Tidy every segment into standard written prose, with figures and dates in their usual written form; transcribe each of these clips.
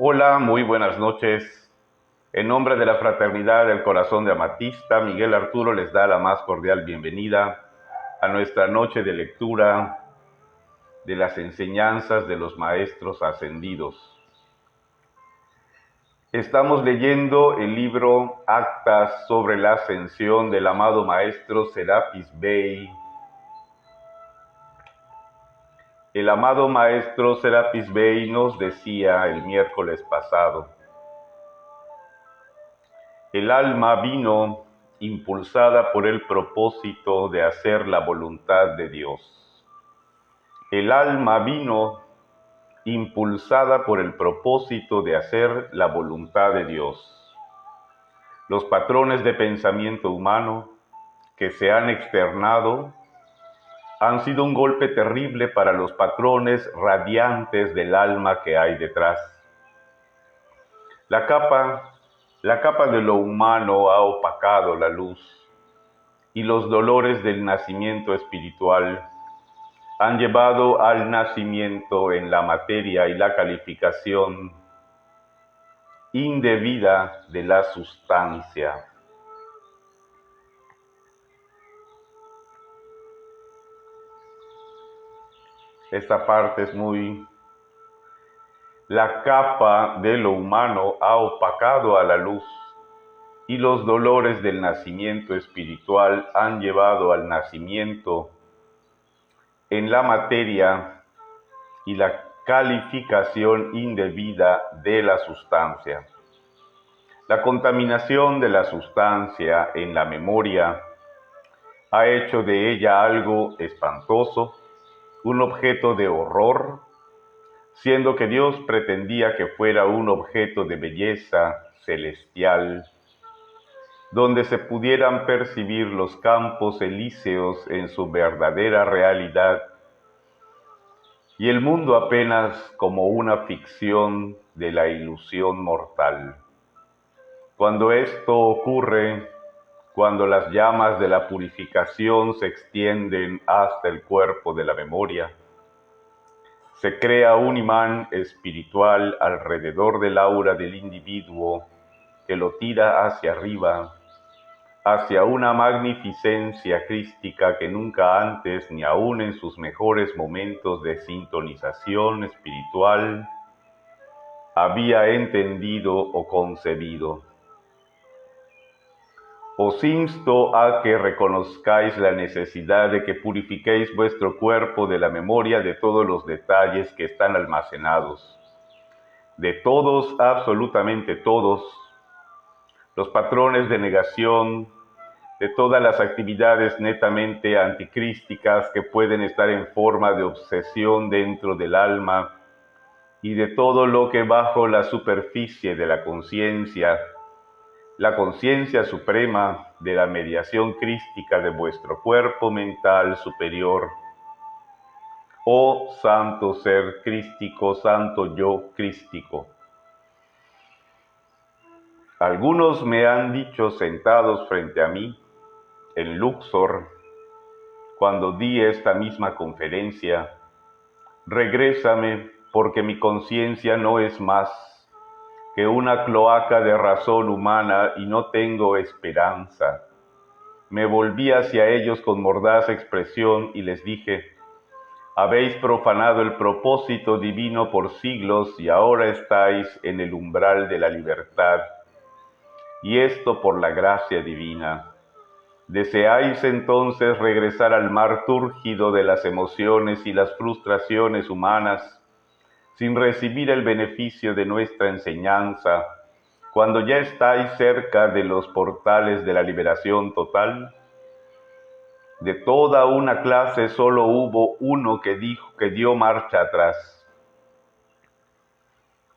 Hola, muy buenas noches. En nombre de la Fraternidad del Corazón de Amatista, Miguel Arturo les da la más cordial bienvenida a nuestra noche de lectura de las enseñanzas de los Maestros Ascendidos. Estamos leyendo el libro Actas sobre la Ascensión del amado Maestro Serapis Bey. El amado Maestro Serapis Bey nos decía el miércoles pasado: el alma vino impulsada por el propósito de hacer la voluntad de Dios. El alma vino impulsada por el propósito de hacer la voluntad de Dios. Los patrones de pensamiento humano que se han externado han sido un golpe terrible para los patrones radiantes del alma que hay detrás. La capa de lo humano ha opacado la luz, y los dolores del nacimiento espiritual han llevado al nacimiento en la materia y la calificación indebida de la sustancia. Esta parte es muy... La capa de lo humano ha opacado a la luz, y los dolores del nacimiento espiritual han llevado al nacimiento en la materia y la calificación indebida de la sustancia. La contaminación de la sustancia en la memoria ha hecho de ella algo espantoso, un objeto de horror, siendo que Dios pretendía que fuera un objeto de belleza celestial, donde se pudieran percibir los campos elíseos en su verdadera realidad, y el mundo apenas como una ficción de la ilusión mortal. Cuando esto ocurre, cuando las llamas de la purificación se extienden hasta el cuerpo de la memoria, se crea un imán espiritual alrededor del aura del individuo que lo tira hacia arriba, hacia una magnificencia crística que nunca antes, ni aun en sus mejores momentos de sintonización espiritual, había entendido o concebido. Os insto a que reconozcáis la necesidad de que purifiquéis vuestro cuerpo de la memoria de todos los detalles que están almacenados, de todos, absolutamente todos, los patrones de negación, de todas las actividades netamente anticrísticas que pueden estar en forma de obsesión dentro del alma, y de todo lo que bajo la superficie de la conciencia suprema de la mediación crística de vuestro cuerpo mental superior, oh santo ser crístico, santo yo crístico. Algunos me han dicho sentados frente a mí, en Luxor, cuando di esta misma conferencia: regrésame, porque mi conciencia no es más que una cloaca de razón humana y no tengo esperanza. Me volví hacia ellos con mordaz expresión y les dije: habéis profanado el propósito divino por siglos y ahora estáis en el umbral de la libertad, y esto por la gracia divina. ¿Deseáis entonces regresar al mar túrgido de las emociones y las frustraciones humanas, sin recibir el beneficio de nuestra enseñanza, cuando ya estáis cerca de los portales de la liberación total? De toda una clase solo hubo uno que dio marcha atrás,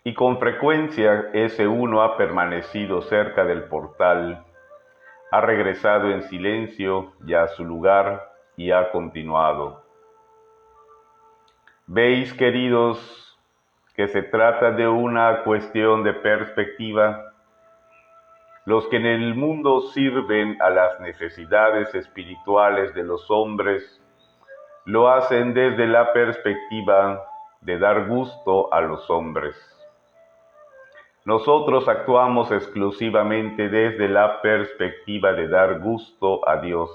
y con frecuencia ese uno ha permanecido cerca del portal, ha regresado en silencio ya a su lugar y ha continuado. ¿Veis, queridos, que se trata de una cuestión de perspectiva? Los que en el mundo sirven a las necesidades espirituales de los hombres lo hacen desde la perspectiva de dar gusto a los hombres. Nosotros actuamos exclusivamente desde la perspectiva de dar gusto a Dios.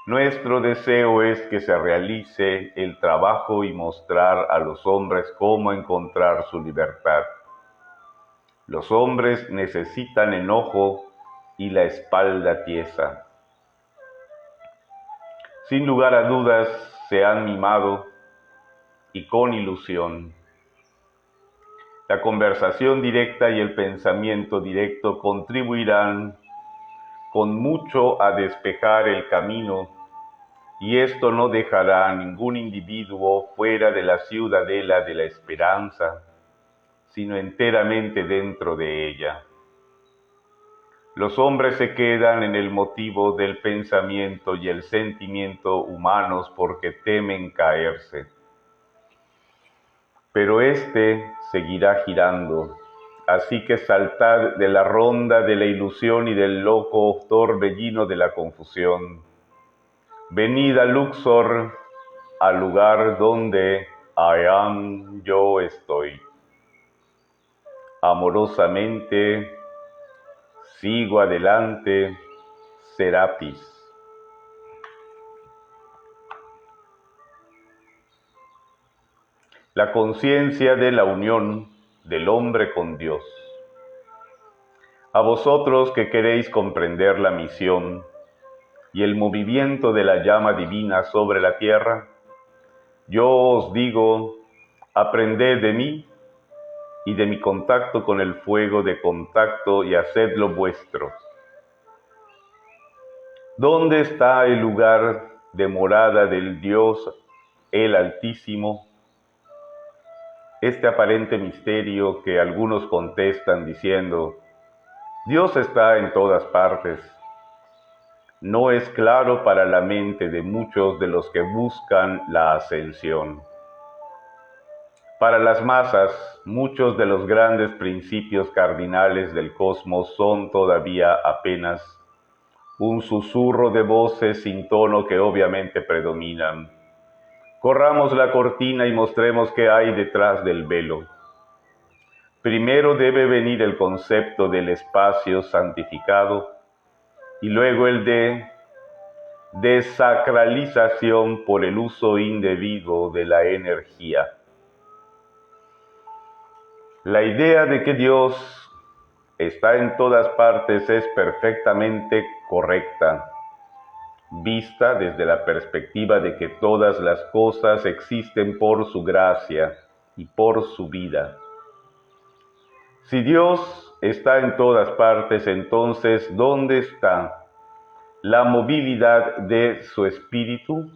Nuestro deseo es que se realice el trabajo y mostrar a los hombres cómo encontrar su libertad. Los hombres necesitan enojo y la espalda tiesa. Sin lugar a dudas, se han mimado y con ilusión. La conversación directa y el pensamiento directo contribuirán con mucho a despejar el camino, y esto no dejará a ningún individuo fuera de la ciudadela de la esperanza, sino enteramente dentro de ella. Los hombres se quedan en el motivo del pensamiento y el sentimiento humanos porque temen caerse. Pero éste seguirá girando, así que saltad de la ronda de la ilusión y del loco torbellino de la confusión. Venid a Luxor, al lugar donde yo estoy. Amorosamente sigo adelante, Serapis. La conciencia de la unión del hombre con Dios. A vosotros que queréis comprender la misión y el movimiento de la llama divina sobre la tierra, yo os digo, aprended de mí y de mi contacto con el fuego de contacto y hacedlo vuestro. ¿Dónde está el lugar de morada del Dios, el Altísimo? Este aparente misterio que algunos contestan diciendo, Dios está en todas partes, no es claro para la mente de muchos de los que buscan la ascensión. Para las masas, muchos de los grandes principios cardinales del cosmos son todavía apenas un susurro de voces sin tono que obviamente predominan. Corramos la cortina y mostremos qué hay detrás del velo. Primero debe venir el concepto del espacio santificado y luego el de desacralización por el uso indebido de la energía. La idea de que Dios está en todas partes es perfectamente correcta, vista desde la perspectiva de que todas las cosas existen por su gracia y por su vida. Si Dios está en todas partes, entonces, ¿dónde está la movilidad de su espíritu?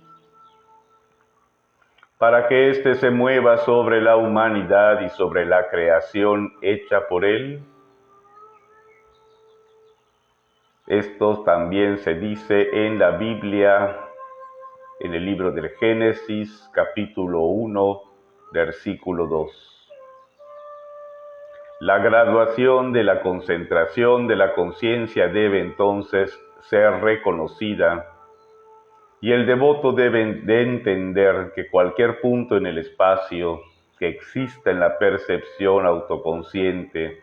Para que éste se mueva sobre la humanidad y sobre la creación hecha por él. Esto también se dice en la Biblia, en el libro del Génesis, capítulo 1, versículo 2. La graduación de la concentración de la conciencia debe entonces ser reconocida y el devoto debe de entender que cualquier punto en el espacio que exista en la percepción autoconsciente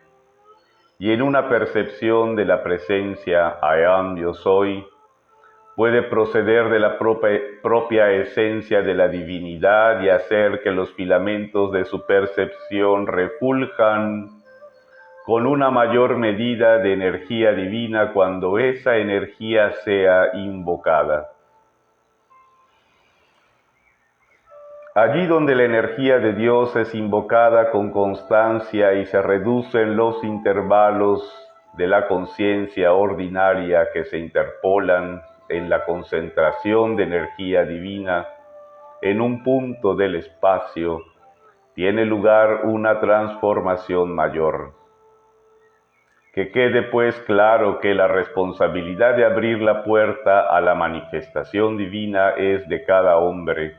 y en una percepción de la presencia yo soy, puede proceder de la propia esencia de la divinidad y hacer que los filamentos de su percepción refuljan con una mayor medida de energía divina cuando esa energía sea invocada. Allí donde la energía de Dios es invocada con constancia y se reducen los intervalos de la conciencia ordinaria que se interpolan en la concentración de energía divina en un punto del espacio, tiene lugar una transformación mayor. Que quede pues claro que la responsabilidad de abrir la puerta a la manifestación divina es de cada hombre.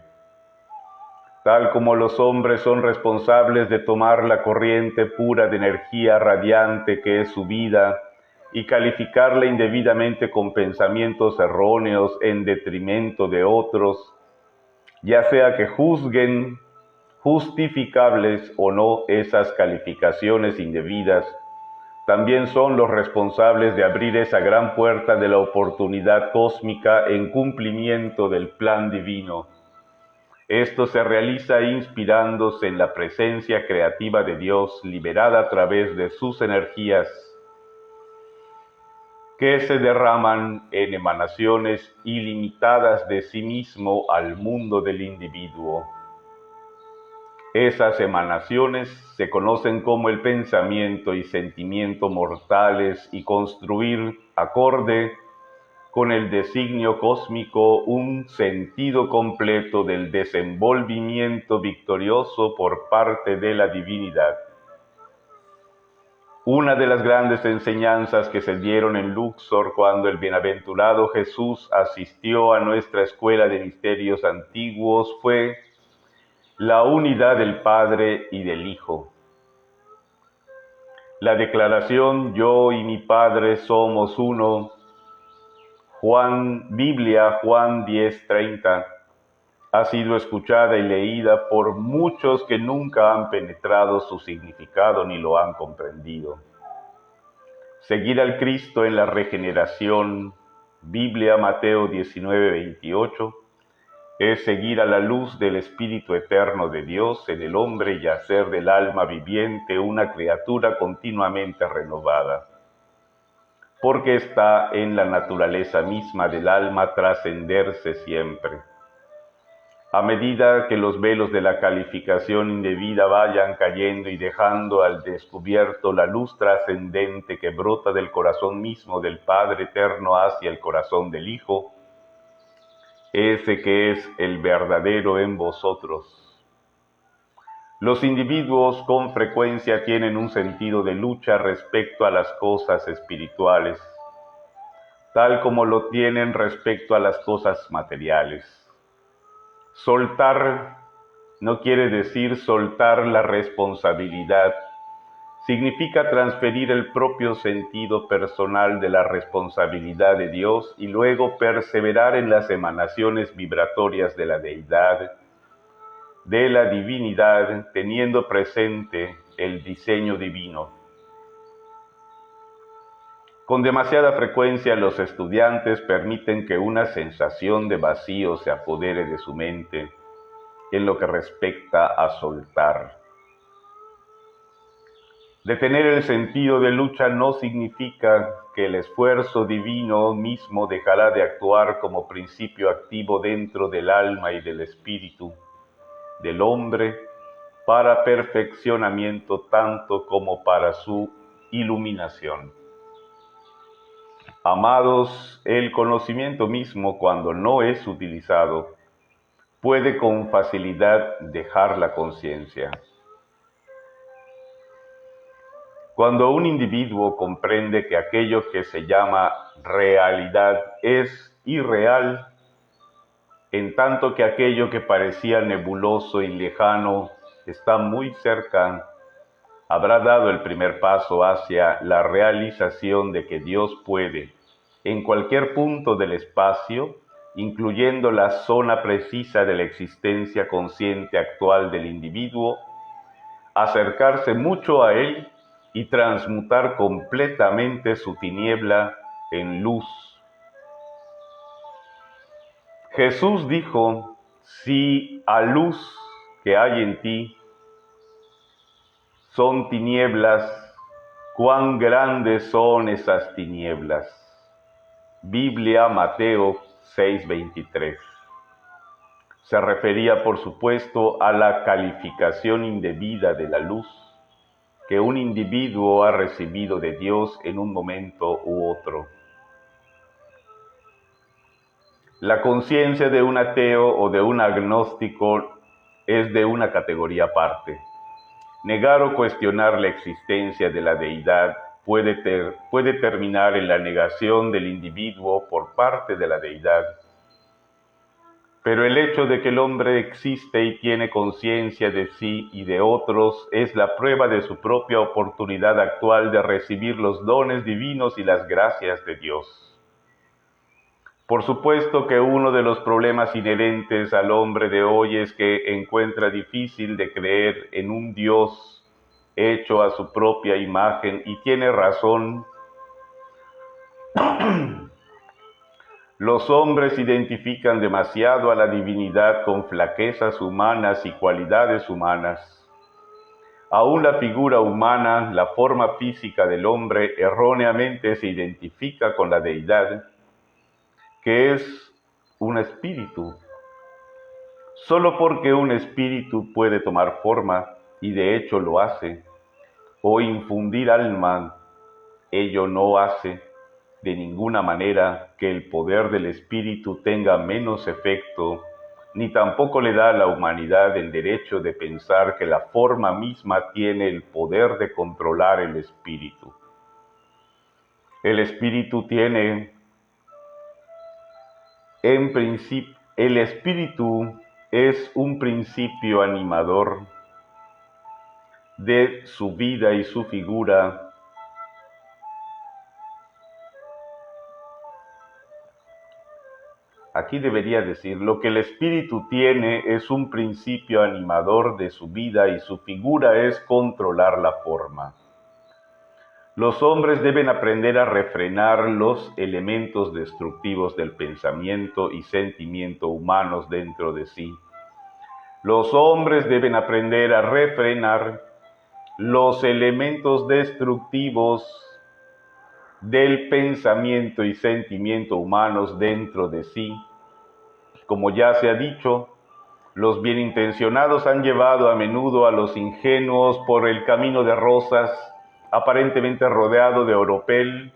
Tal como los hombres son responsables de tomar la corriente pura de energía radiante que es su vida y calificarla indebidamente con pensamientos erróneos en detrimento de otros, ya sea que juzguen justificables o no esas calificaciones indebidas, también son los responsables de abrir esa gran puerta de la oportunidad cósmica en cumplimiento del plan divino. Esto se realiza inspirándose en la presencia creativa de Dios liberada a través de sus energías, que se derraman en emanaciones ilimitadas de sí mismo al mundo del individuo. Esas emanaciones se conocen como el pensamiento y sentimiento mortales y construir, acorde con el designio cósmico, un sentido completo del desenvolvimiento victorioso por parte de la divinidad. Una de las grandes enseñanzas que se dieron en Luxor cuando el bienaventurado Jesús asistió a nuestra escuela de misterios antiguos fue la unidad del Padre y del Hijo. La declaración "Yo y mi Padre somos uno", Biblia Juan 10:30, ha sido escuchada y leída por muchos que nunca han penetrado su significado ni lo han comprendido. Seguir al Cristo en la regeneración, Biblia Mateo 19:28, es seguir a la luz del Espíritu Eterno de Dios en el hombre y hacer del alma viviente una criatura continuamente renovada, porque está en la naturaleza misma del alma trascenderse siempre. A medida que los velos de la calificación indebida vayan cayendo y dejando al descubierto la luz trascendente que brota del corazón mismo del Padre Eterno hacia el corazón del Hijo, ese que es el verdadero en vosotros. Los individuos con frecuencia tienen un sentido de lucha respecto a las cosas espirituales, tal como lo tienen respecto a las cosas materiales. Soltar no quiere decir soltar la responsabilidad, significa transferir el propio sentido personal de la responsabilidad de Dios y luego perseverar en las emanaciones vibratorias de la deidad, de la divinidad, teniendo presente el diseño divino. Con demasiada frecuencia los estudiantes permiten que una sensación de vacío se apodere de su mente en lo que respecta a soltar. Detener el sentido de lucha no significa que el esfuerzo divino mismo dejará de actuar como principio activo dentro del alma y del espíritu del hombre para perfeccionamiento tanto como para su iluminación. Amados, el conocimiento mismo, cuando no es utilizado, puede con facilidad dejar la conciencia. Cuando un individuo comprende que aquello que se llama realidad es irreal, en tanto que aquello que parecía nebuloso y lejano está muy cerca, habrá dado el primer paso hacia la realización de que Dios puede, en cualquier punto del espacio, incluyendo la zona precisa de la existencia consciente actual del individuo, acercarse mucho a Él y transmutar completamente su tiniebla en luz. Jesús dijo: si a luz que hay en ti son tinieblas, cuán grandes son esas tinieblas. Biblia Mateo 6:23. Se refería, por supuesto, a la calificación indebida de la luz que un individuo ha recibido de Dios en un momento u otro. La conciencia de un ateo o de un agnóstico es de una categoría aparte. Negar o cuestionar la existencia de la deidad puede terminar en la negación del individuo por parte de la deidad. Pero el hecho de que el hombre existe y tiene conciencia de sí y de otros es la prueba de su propia oportunidad actual de recibir los dones divinos y las gracias de Dios. Por supuesto que uno de los problemas inherentes al hombre de hoy es que encuentra difícil de creer en un Dios hecho a su propia imagen, y tiene razón. Los hombres identifican demasiado a la divinidad con flaquezas humanas y cualidades humanas. Aún la figura humana, la forma física del hombre, erróneamente se identifica con la deidad, que es un espíritu. Solo porque un espíritu puede tomar forma, y de hecho lo hace, o infundir alma, ello no hace de ninguna manera que el poder del espíritu tenga menos efecto, ni tampoco le da a la humanidad el derecho de pensar que la forma misma tiene el poder de controlar el espíritu. El espíritu es un principio animador de su vida y su figura. Aquí debería decir, lo que el espíritu tiene es un principio animador de su vida y su figura es controlar la forma. Los hombres deben aprender a refrenar los elementos destructivos del pensamiento y sentimiento humanos dentro de sí. Los hombres deben aprender a refrenar los elementos destructivos del pensamiento y sentimiento humanos dentro de sí. Como ya se ha dicho, los bienintencionados han llevado a menudo a los ingenuos por el camino de rosas, aparentemente rodeado de oropel,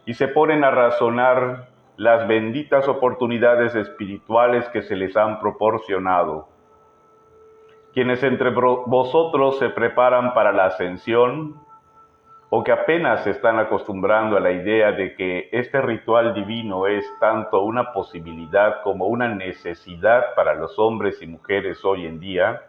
y se ponen a razonar las benditas oportunidades espirituales que se les han proporcionado. Quienes entre vosotros se preparan para la ascensión, o que apenas se están acostumbrando a la idea de que este ritual divino es tanto una posibilidad como una necesidad para los hombres y mujeres hoy en día,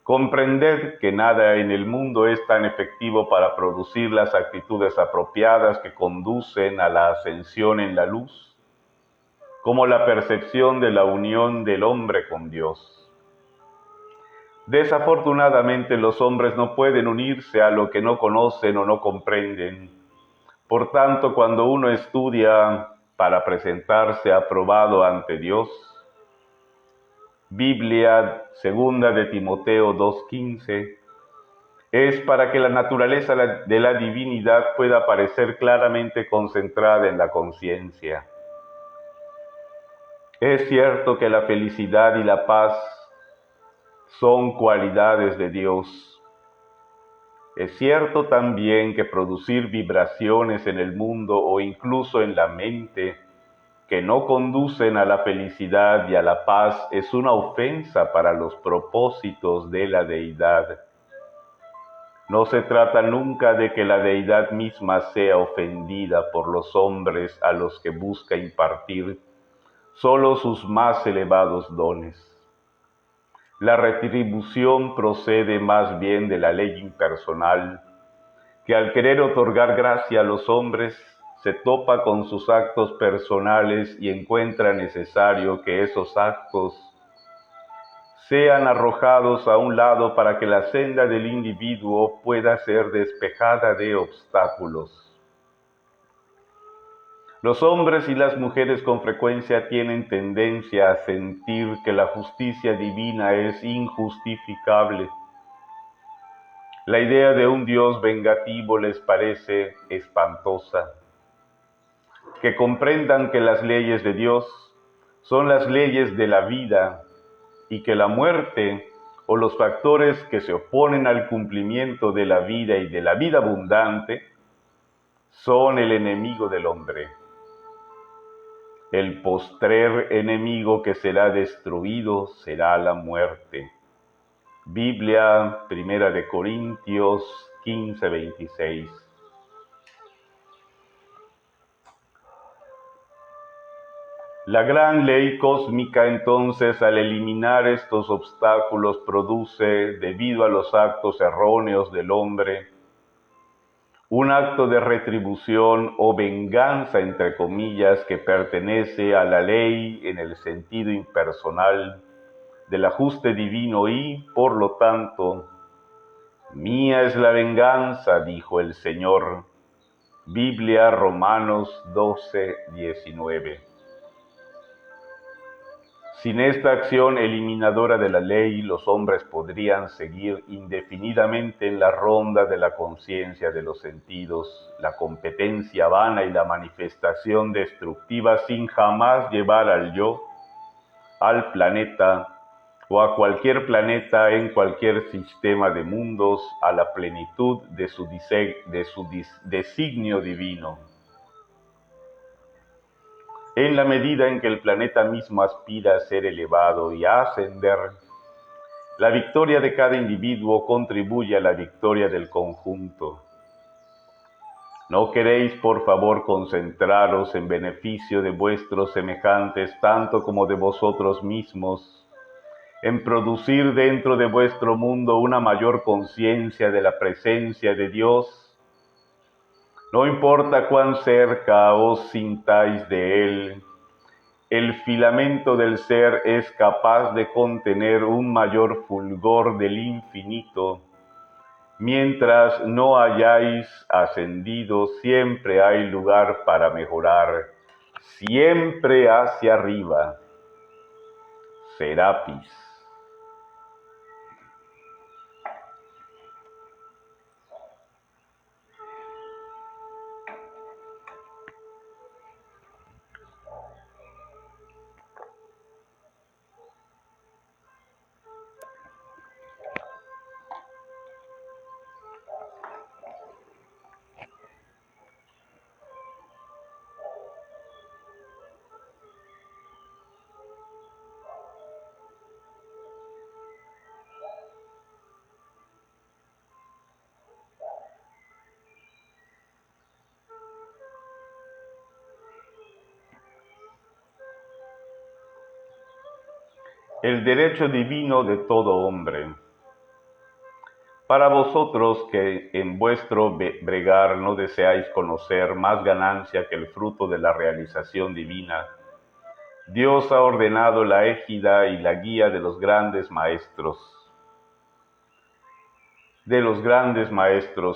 comprended que nada en el mundo es tan efectivo para producir las actitudes apropiadas que conducen a la ascensión en la luz, como la percepción de la unión del hombre con Dios. Desafortunadamente, los hombres no pueden unirse a lo que no conocen o no comprenden. Por tanto, cuando uno estudia para presentarse aprobado ante Dios, Biblia 2 de Timoteo 2:15, es para que la naturaleza de la divinidad pueda aparecer claramente concentrada en la conciencia. Es cierto que la felicidad y la paz son cualidades de Dios. Es cierto también que producir vibraciones en el mundo o incluso en la mente que no conducen a la felicidad y a la paz es una ofensa para los propósitos de la deidad. No se trata nunca de que la deidad misma sea ofendida por los hombres a los que busca impartir solo sus más elevados dones. La retribución procede más bien de la ley impersonal, que al querer otorgar gracia a los hombres, se topa con sus actos personales y encuentra necesario que esos actos sean arrojados a un lado para que la senda del individuo pueda ser despejada de obstáculos. Los hombres y las mujeres con frecuencia tienen tendencia a sentir que la justicia divina es injustificable. La idea de un Dios vengativo les parece espantosa. Que comprendan que las leyes de Dios son las leyes de la vida y que la muerte o los factores que se oponen al cumplimiento de la vida y de la vida abundante son el enemigo del hombre. El postrer enemigo que será destruido será la muerte. Biblia 1 de Corintios 15:26. La gran ley cósmica entonces, al eliminar estos obstáculos, produce, debido a los actos erróneos del hombre, un acto de retribución o venganza, entre comillas, que pertenece a la ley en el sentido impersonal del ajuste divino y, por lo tanto, mía es la venganza, dijo el Señor. Biblia, Romanos 12:19. Sin esta acción eliminadora de la ley, los hombres podrían seguir indefinidamente en la ronda de la conciencia de los sentidos, la competencia vana y la manifestación destructiva sin jamás llevar al yo, al planeta o a cualquier planeta en cualquier sistema de mundos a la plenitud de su designio divino. En la medida en que el planeta mismo aspira a ser elevado y a ascender, la victoria de cada individuo contribuye a la victoria del conjunto. ¿No queréis, por favor, concentraros en beneficio de vuestros semejantes tanto como de vosotros mismos, en producir dentro de vuestro mundo una mayor conciencia de la presencia de Dios? No importa cuán cerca os sintáis de Él, el filamento del ser es capaz de contener un mayor fulgor del infinito. Mientras no hayáis ascendido, siempre hay lugar para mejorar, siempre hacia arriba. Serapis. El derecho divino de todo hombre. Para vosotros que en vuestro bregar no deseáis conocer más ganancia que el fruto de la realización divina, Dios ha ordenado la égida y la guía de los grandes maestros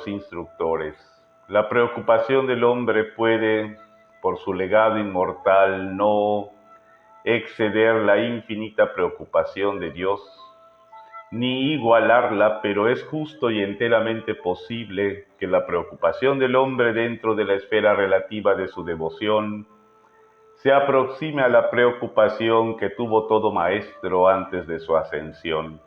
instructores. La preocupación del hombre puede, por su legado inmortal, no exceder la infinita preocupación de Dios, ni igualarla, pero es justo y enteramente posible que la preocupación del hombre dentro de la esfera relativa de su devoción se aproxime a la preocupación que tuvo todo maestro antes de su ascensión.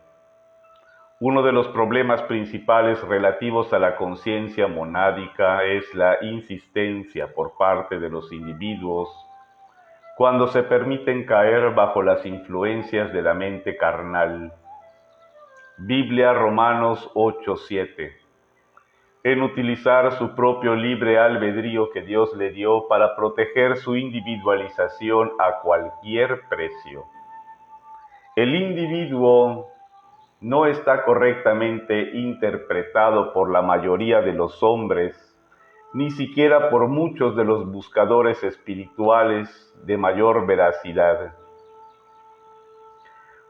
Uno de los problemas principales relativos a la conciencia monádica es la insistencia por parte de los individuos cuando se permiten caer bajo las influencias de la mente carnal. Biblia, Romanos 8:7. En utilizar su propio libre albedrío que Dios le dio para proteger su individualización a cualquier precio. El individuo no está correctamente interpretado por la mayoría de los hombres, ni siquiera por muchos de los buscadores espirituales de mayor veracidad.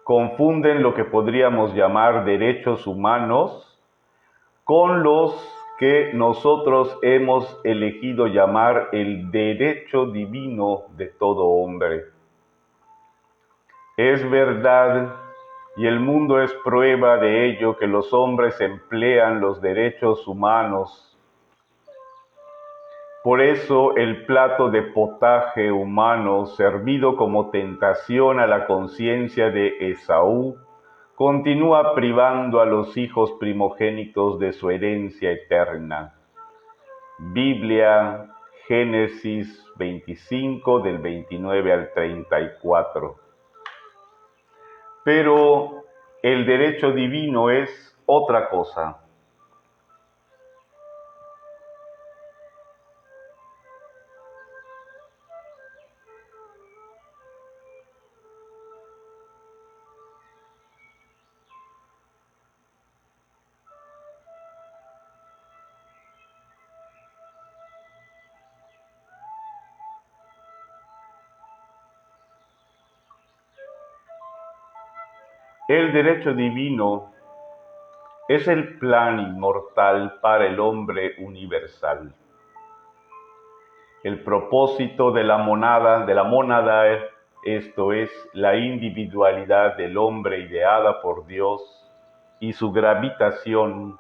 Confunden lo que podríamos llamar derechos humanos con los que nosotros hemos elegido llamar el derecho divino de todo hombre. Es verdad, y el mundo es prueba de ello, que los hombres emplean los derechos humanos. Por eso el plato de potaje humano, servido como tentación a la conciencia de Esaú, continúa privando a los hijos primogénitos de su herencia eterna. Biblia, Génesis 25, del 29 al 34. Pero el derecho divino es otra cosa. El derecho divino es el plan inmortal para el hombre universal. El propósito de la mónada, esto es, la individualidad del hombre ideada por Dios y su gravitación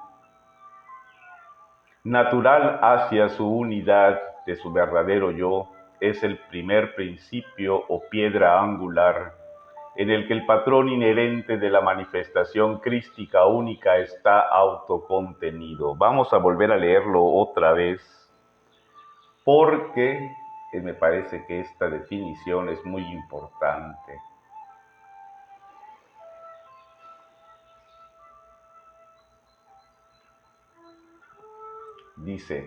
natural hacia su unidad de su verdadero yo, es el primer principio o piedra angular en el que el patrón inherente de la manifestación crística única está autocontenido. Vamos a volver a leerlo otra vez, porque me parece que esta definición es muy importante. Dice: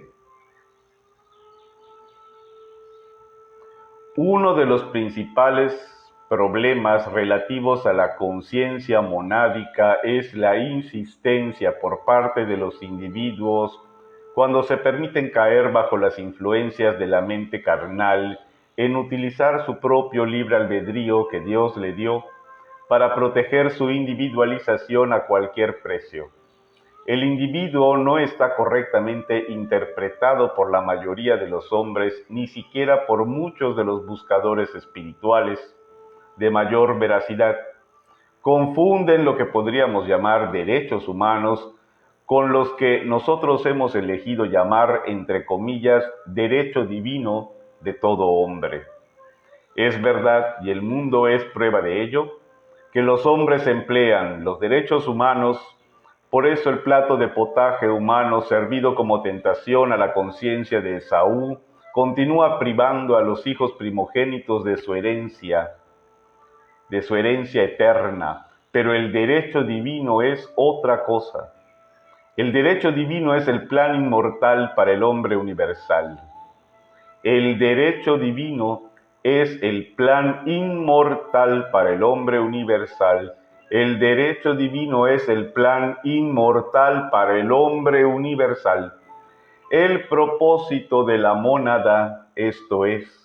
uno de los principales problemas relativos a la conciencia monádica es la insistencia por parte de los individuos cuando se permiten caer bajo las influencias de la mente carnal en utilizar su propio libre albedrío que Dios le dio para proteger su individualización a cualquier precio. El individuo no está correctamente interpretado por la mayoría de los hombres, ni siquiera por muchos de los buscadores espirituales de mayor veracidad. Confunden lo que podríamos llamar derechos humanos con los que nosotros hemos elegido llamar, entre comillas, derecho divino de todo hombre. Es verdad, y el mundo es prueba de ello, que los hombres emplean los derechos humanos. Por eso el plato de potaje humano servido como tentación a la conciencia de Esaú continúa privando a los hijos primogénitos de su herencia eterna. Pero el derecho divino es otra cosa. El derecho divino es el plan inmortal para el hombre universal. El derecho divino es el plan inmortal para el hombre universal. El derecho divino es el plan inmortal para el hombre universal. El propósito de la mónada, esto es,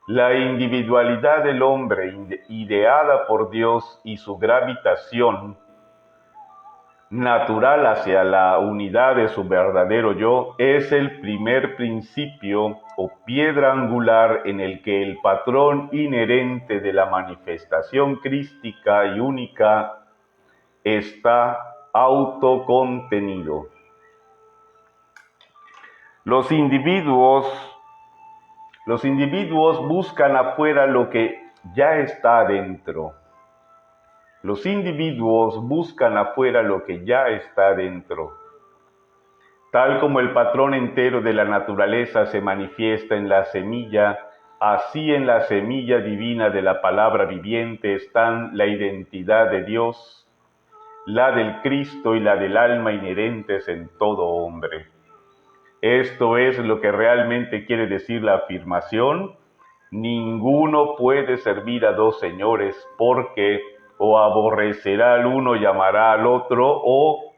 la individualidad del hombre ideada por Dios y su gravitación natural hacia la unidad de su verdadero yo, es el primer principio o piedra angular en el que el patrón inherente de la manifestación crística y única está autocontenido. Los individuos buscan afuera lo que ya está adentro. Los individuos buscan afuera lo que ya está dentro. Tal como el patrón entero de la naturaleza se manifiesta en la semilla, así en la semilla divina de la palabra viviente están la identidad de Dios, la del Cristo y la del alma inherentes en todo hombre. Esto es lo que realmente quiere decir la afirmación: ninguno puede servir a dos señores, porque o aborrecerá al uno y amará al otro, o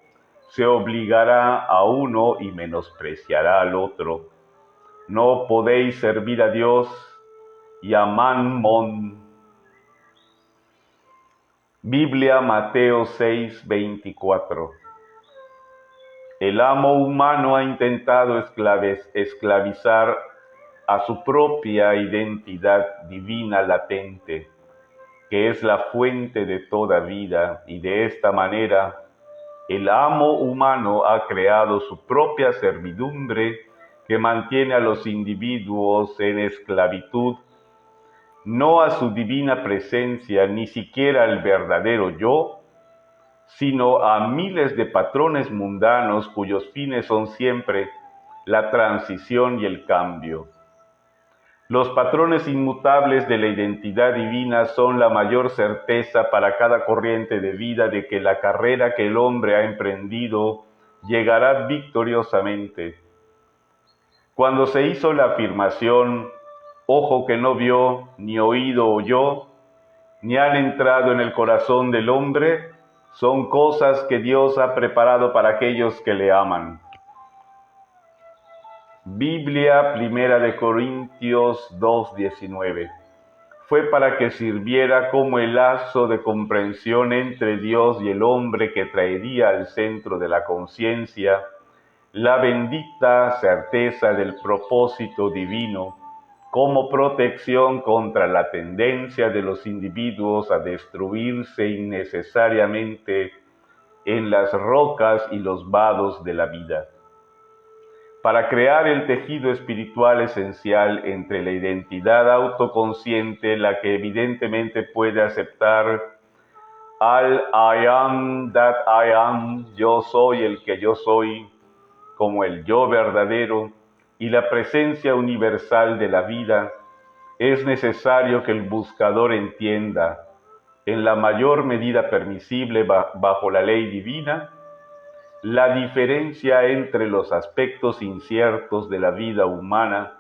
se obligará a uno y menospreciará al otro. No podéis servir a Dios y a Mammón. Biblia, Mateo 6:24. El amo humano ha intentado esclavizar a su propia identidad divina latente, que es la fuente de toda vida, y de esta manera el amo humano ha creado su propia servidumbre que mantiene a los individuos en esclavitud, no a su divina presencia, ni siquiera al verdadero yo, sino a miles de patrones mundanos cuyos fines son siempre la transición y el cambio. Los patrones inmutables de la identidad divina son la mayor certeza para cada corriente de vida de que la carrera que el hombre ha emprendido llegará victoriosamente. Cuando se hizo la afirmación, ojo que no vio, ni oído oyó, ni han entrado en el corazón del hombre, son cosas que Dios ha preparado para aquellos que le aman. Biblia, 1 Corintios 2:19. fue para que sirviera como el lazo de comprensión entre Dios y el hombre que traería al centro de la conciencia la bendita certeza del propósito divino como protección contra la tendencia de los individuos a destruirse innecesariamente en las rocas y los vados de la vida, para crear el tejido espiritual esencial entre la identidad autoconsciente, la que evidentemente puede aceptar al I am that I am, yo soy el que yo soy, como el yo verdadero, y la presencia universal de la vida, es necesario que el buscador entienda, en la mayor medida permisible bajo la ley divina, la diferencia entre los aspectos inciertos de la vida humana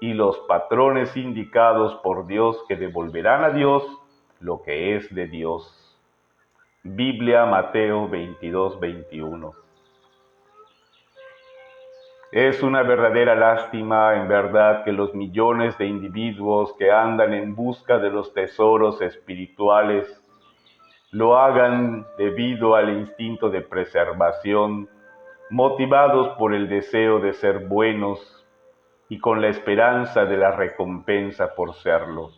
y los patrones indicados por Dios que devolverán a Dios lo que es de Dios. Biblia, Mateo 22-21. Es una verdadera lástima, en verdad, que los millones de individuos que andan en busca de los tesoros espirituales lo hagan debido al instinto de preservación, motivados por el deseo de ser buenos y con la esperanza de la recompensa por serlo.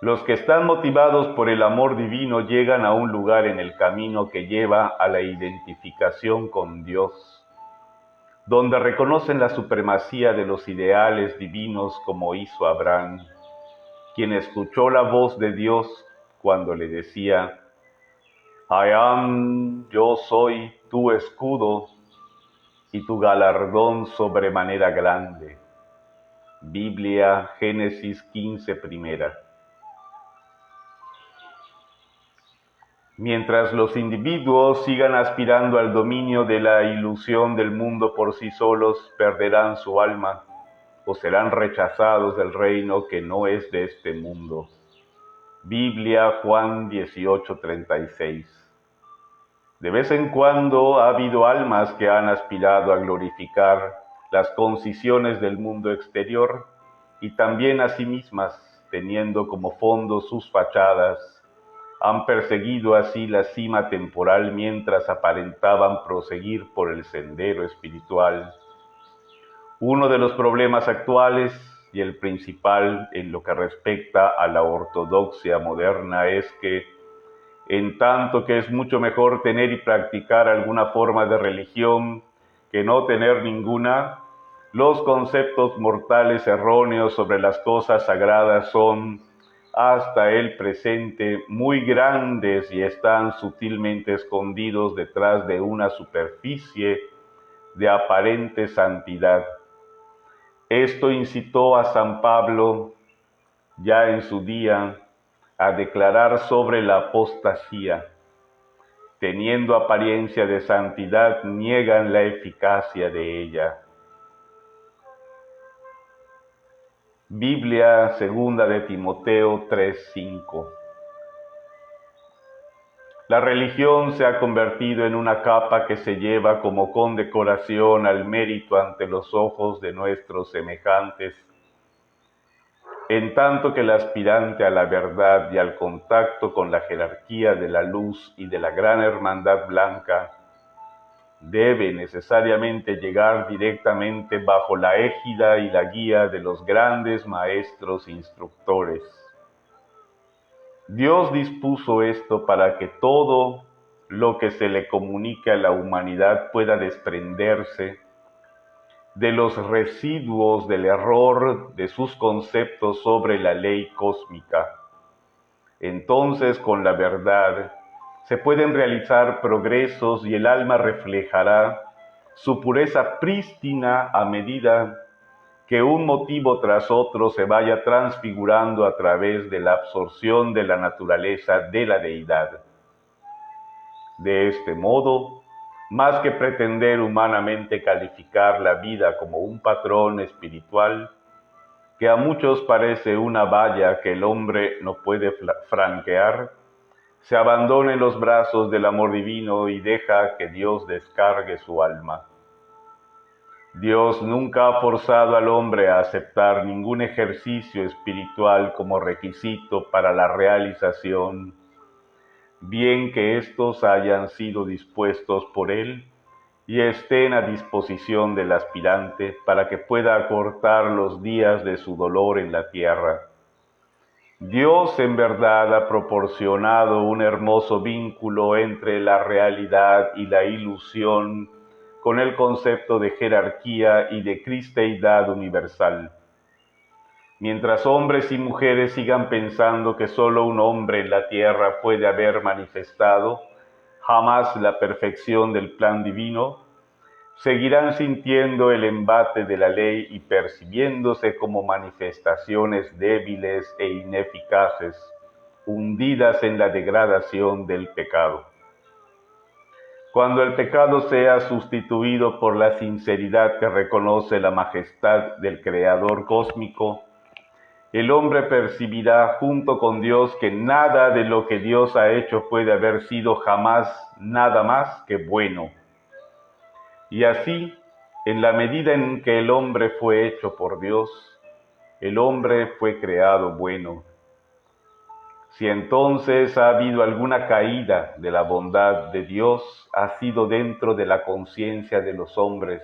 Los que están motivados por el amor divino llegan a un lugar en el camino que lleva a la identificación con Dios, donde reconocen la supremacía de los ideales divinos como hizo Abraham, quien escuchó la voz de Dios cuando le decía, I am, yo soy tu escudo y tu galardón sobremanera grande. Biblia, Génesis 15, primera. Mientras los individuos sigan aspirando al dominio de la ilusión del mundo por sí solos, perderán su alma o serán rechazados del reino que no es de este mundo. Biblia, Juan 18:36. De vez en cuando ha habido almas que han aspirado a glorificar las concisiones del mundo exterior y también a sí mismas, teniendo como fondo sus fachadas. Han perseguido así la cima temporal mientras aparentaban proseguir por el sendero espiritual. Uno de los problemas actuales y el principal en lo que respecta a la ortodoxia moderna es que, en tanto que es mucho mejor tener y practicar alguna forma de religión que no tener ninguna, los conceptos mortales erróneos sobre las cosas sagradas son, hasta el presente, muy grandes y están sutilmente escondidos detrás de una superficie de aparente santidad. Esto incitó a San Pablo, ya en su día, a declarar sobre la apostasía. Teniendo apariencia de santidad, niegan la eficacia de ella. Biblia, segunda de Timoteo 3:5. La religión se ha convertido en una capa que se lleva como condecoración al mérito ante los ojos de nuestros semejantes, en tanto que el aspirante a la verdad y al contacto con la jerarquía de la luz y de la gran hermandad blanca debe necesariamente llegar directamente bajo la égida y la guía de los grandes maestros instructores. Dios dispuso esto para que todo lo que se le comunique a la humanidad pueda desprenderse de los residuos del error de sus conceptos sobre la ley cósmica. Entonces, con la verdad, se pueden realizar progresos y el alma reflejará su pureza prístina a medida que un motivo tras otro se vaya transfigurando a través de la absorción de la naturaleza de la deidad. De este modo, más que pretender humanamente calificar la vida como un patrón espiritual, que a muchos parece una valla que el hombre no puede franquear, se abandona en los brazos del amor divino y deja que Dios descargue su alma. Dios nunca ha forzado al hombre a aceptar ningún ejercicio espiritual como requisito para la realización, bien que éstos hayan sido dispuestos por Él y estén a disposición del aspirante para que pueda acortar los días de su dolor en la tierra. Dios en verdad ha proporcionado un hermoso vínculo entre la realidad y la ilusión con el concepto de jerarquía y de cristeidad universal. Mientras hombres y mujeres sigan pensando que solo un hombre en la tierra puede haber manifestado jamás la perfección del plan divino, seguirán sintiendo el embate de la ley y percibiéndose como manifestaciones débiles e ineficaces, hundidas en la degradación del pecado. Cuando el pecado sea sustituido por la sinceridad que reconoce la majestad del Creador cósmico, el hombre percibirá junto con Dios que nada de lo que Dios ha hecho puede haber sido jamás nada más que bueno. Y así, en la medida en que el hombre fue hecho por Dios, el hombre fue creado bueno. Si entonces ha habido alguna caída de la bondad de Dios, ha sido dentro de la conciencia de los hombres.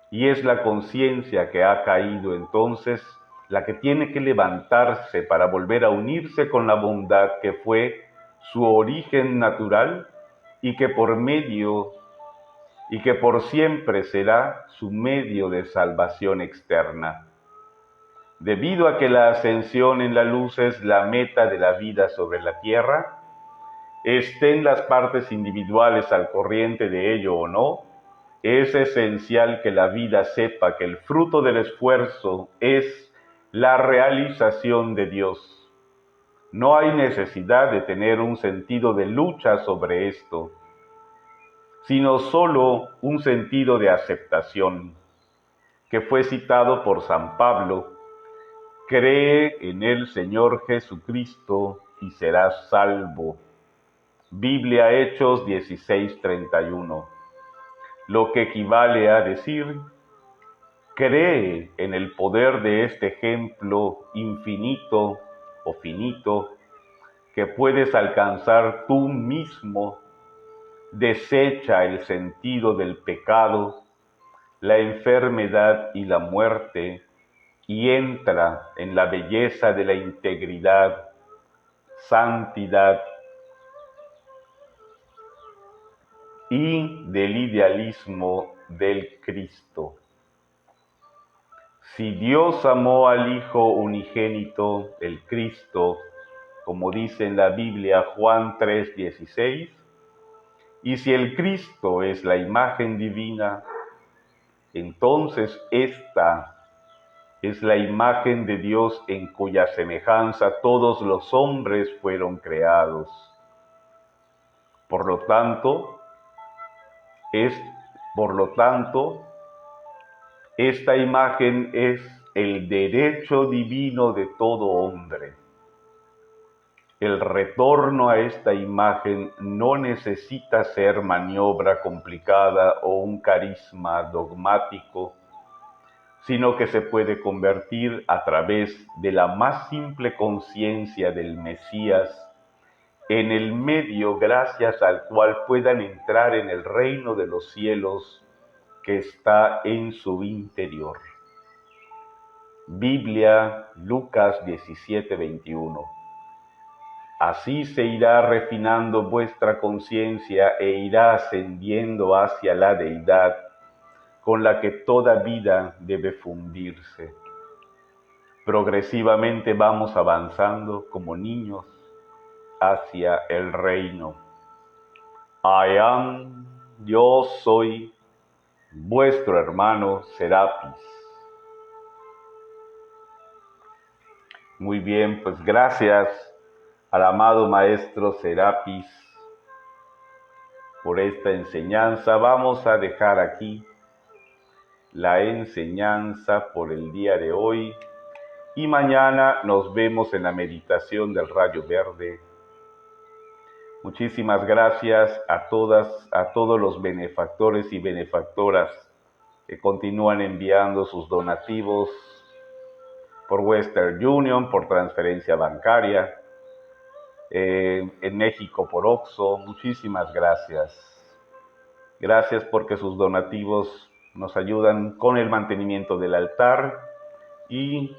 Y es la conciencia que ha caído entonces la que tiene que levantarse para volver a unirse con la bondad que fue su origen natural y que por siempre será su medio de salvación externa. Debido a que la ascensión en la luz es la meta de la vida sobre la tierra, estén las partes individuales al corriente de ello o no, es esencial que la vida sepa que el fruto del esfuerzo es la realización de Dios. No hay necesidad de tener un sentido de lucha sobre esto, sino solo un sentido de aceptación, que fue citado por San Pablo: cree en el Señor Jesucristo y serás salvo. Biblia, Hechos 16:31. Lo que equivale a decir: cree en el poder de este ejemplo infinito o finito que puedes alcanzar tú mismo. Desecha el sentido del pecado, la enfermedad y la muerte y entra en la belleza de la integridad, santidad y del idealismo del Cristo. Si Dios amó al Hijo unigénito, el Cristo, como dice en la Biblia Juan 3:16, y si el Cristo es la imagen divina, entonces esta es la imagen de Dios en cuya semejanza todos los hombres fueron creados. Por lo tanto, esta imagen es el derecho divino de todo hombre. El retorno a esta imagen no necesita ser maniobra complicada o un carisma dogmático, sino que se puede convertir a través de la más simple conciencia del Mesías en el medio gracias al cual puedan entrar en el reino de los cielos que está en su interior. Biblia, Lucas 17:21. Así se irá refinando vuestra conciencia e irá ascendiendo hacia la deidad, con la que toda vida debe fundirse. Progresivamente vamos avanzando como niños hacia el reino. I am, yo soy, vuestro hermano Serapis. Muy bien, pues gracias al amado Maestro Serapis por esta enseñanza. Vamos a dejar aquí la enseñanza por el día de hoy y mañana nos vemos en la meditación del rayo verde. Muchísimas gracias a todos los benefactores y benefactoras que continúan enviando sus donativos por Western Union, por transferencia bancaria, en México por OXXO. Muchísimas gracias. Gracias porque sus donativos nos ayudan con el mantenimiento del altar y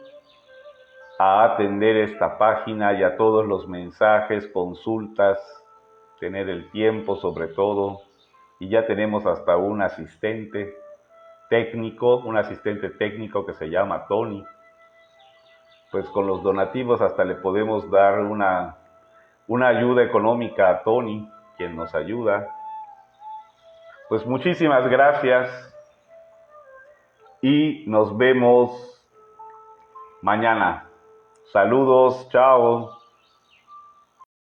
a atender esta página y a todos los mensajes, consultas, tener el tiempo sobre todo. Y ya tenemos hasta un asistente técnico que se llama Tony. Pues con los donativos hasta le podemos dar una ayuda económica a Tony, quien nos ayuda. Pues muchísimas gracias y nos vemos mañana. Saludos, chao.